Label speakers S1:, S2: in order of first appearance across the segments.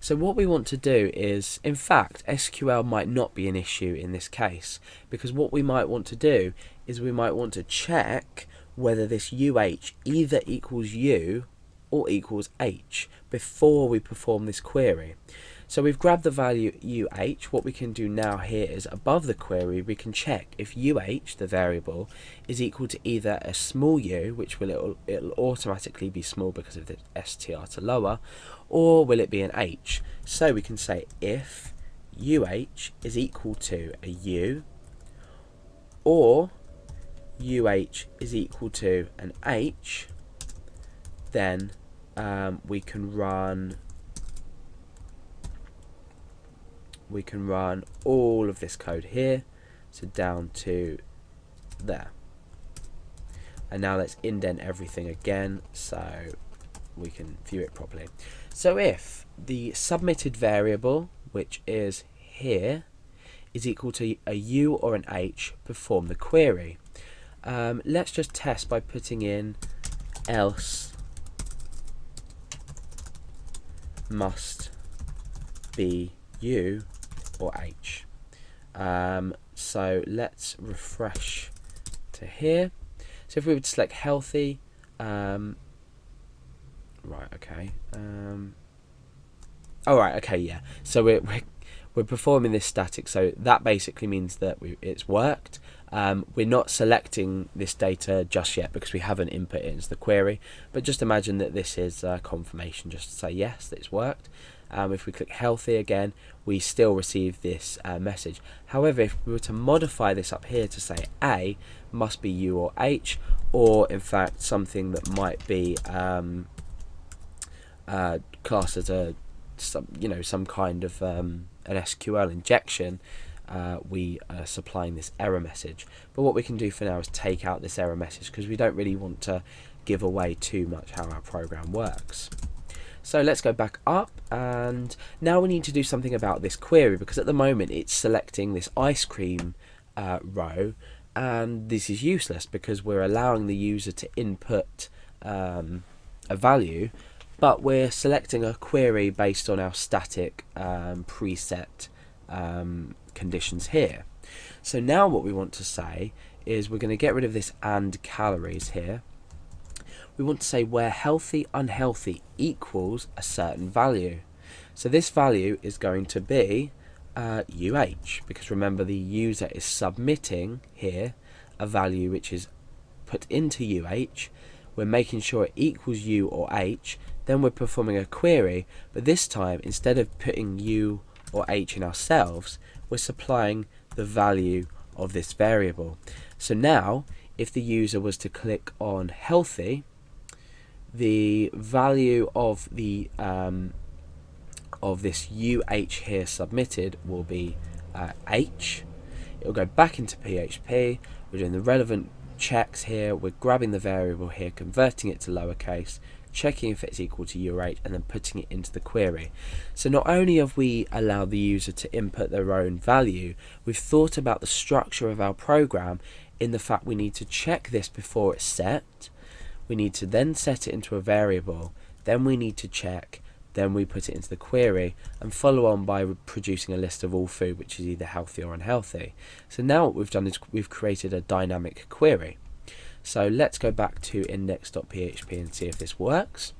S1: So what we want to do is, in fact, SQL might not be an issue in this case, because what we might want to do is we might want to check whether this UH either equals U or equals H before we perform this query. So we've grabbed the value UH. What we can do now here is above the query we can check if UH, the variable, is equal to either a small u, which it'll automatically be small because of the str to lower, or will it be an h. So we can say if UH is equal to a u or UH is equal to an h, then we can run all of this code here, so down to there. And now let's indent everything again so we can view it properly. So if the submitted variable, which is here, is equal to a u or an h, perform the query. Let's just test by putting in else must be u or h. So let's refresh to here. So if we would select healthy, right, okay. Oh, right, okay, yeah. So we're performing this static, so that basically means that it's worked. We're not selecting this data just yet because we haven't input it into the query, but just imagine that this is confirmation, just to say yes, that it's worked. If we click healthy again, we still receive this message. However, if we were to modify this up here to say A must be U or H, or in fact something that might be classed as some kind of an SQL injection, we are supplying this error message. But what we can do for now is take out this error message because we don't really want to give away too much how our program works. So let's go back up, and now we need to do something about this query, because at the moment it's selecting this ice cream row, and this is useless because we're allowing the user to input a value, but we're selecting a query based on our static preset conditions here. So now what we want to say is we're going to get rid of this and calories here. We want to say where healthy, unhealthy equals a certain value. So this value is going to be UH, because remember the user is submitting here a value which is put into UH. We're making sure it equals U or H, then we're performing a query, but this time instead of putting U or H in ourselves, we're supplying the value of this variable. So now if the user was to click on healthy, the value of the of this UH here submitted will be H. It'll go back into PHP. We're doing the relevant checks here. We're grabbing the variable here, converting it to lowercase, checking if it's equal to U or H, and then putting it into the query. So not only have we allowed the user to input their own value, we've thought about the structure of our program in the fact we need to check this before it's set. We need to then set it into a variable, then we need to check, then we put it into the query, and follow on by producing a list of all food which is either healthy or unhealthy. So now what we've done is we've created a dynamic query. So let's go back to index.php and see if this works.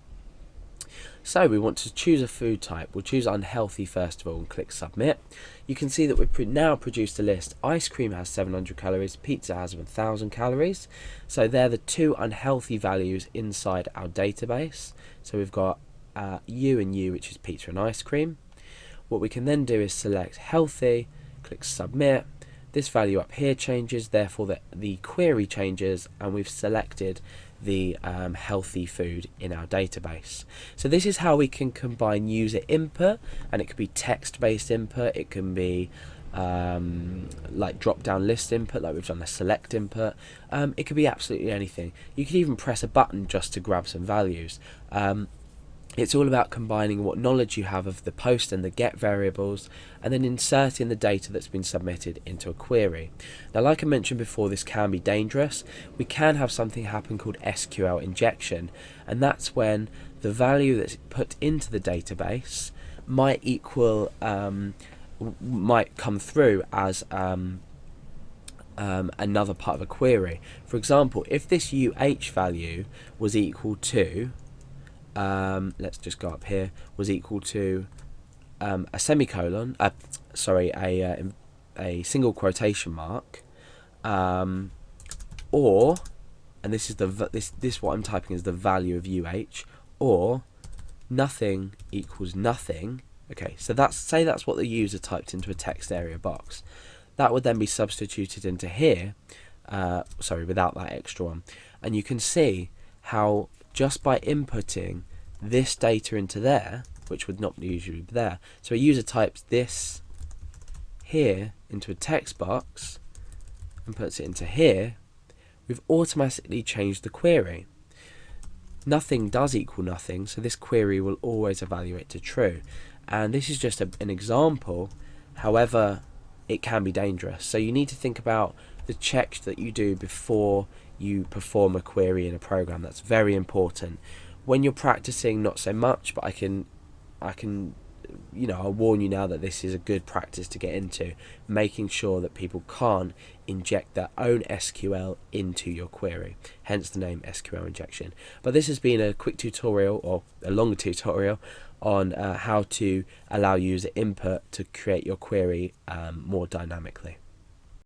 S1: So we want to choose a food type. We'll choose unhealthy first of all and click submit. You can see that we've now produced a list. Ice cream has 700 calories, pizza has 1000 calories. So they're the two unhealthy values inside our database. So we've got U and U, which is pizza and ice cream. What we can then do is select healthy, click submit. This value up here changes, therefore the query changes, and we've selected the healthy food in our database. So this is how we can combine user input, and it could be text-based input, it can be like drop-down list input, like we've done the select input. It could be absolutely anything. You could even press a button just to grab some values. It's all about combining what knowledge you have of the post and the get variables, and then inserting the data that's been submitted into a query. Now, like I mentioned before, this can be dangerous. We can have something happen called SQL injection, and that's when the value that's put into the database might equal might come through as another part of a query. For example, if this value was equal to let's just go up here, was equal to a semicolon, a single quotation mark, or, and this is this what I'm typing is the value of or nothing equals nothing. Okay, so that's what the user typed into a text area box. That would then be substituted into here, without that extra one, and you can see how just by inputting this data into there, which would not usually be there, so a user types this here into a text box and puts it into here, we've automatically changed the query. Nothing does equal nothing, so this query will always evaluate to true. And this is just an example, however it can be dangerous. So you need to think about the checks that you do before you perform a query in a program. That's very important. When you're practicing, not so much, but I can I'll warn you now that this is a good practice to get into, making sure that people can't inject their own SQL into your query, hence the name SQL injection. But this has been a quick tutorial, or a longer tutorial, on how to allow user input to create your query more dynamically.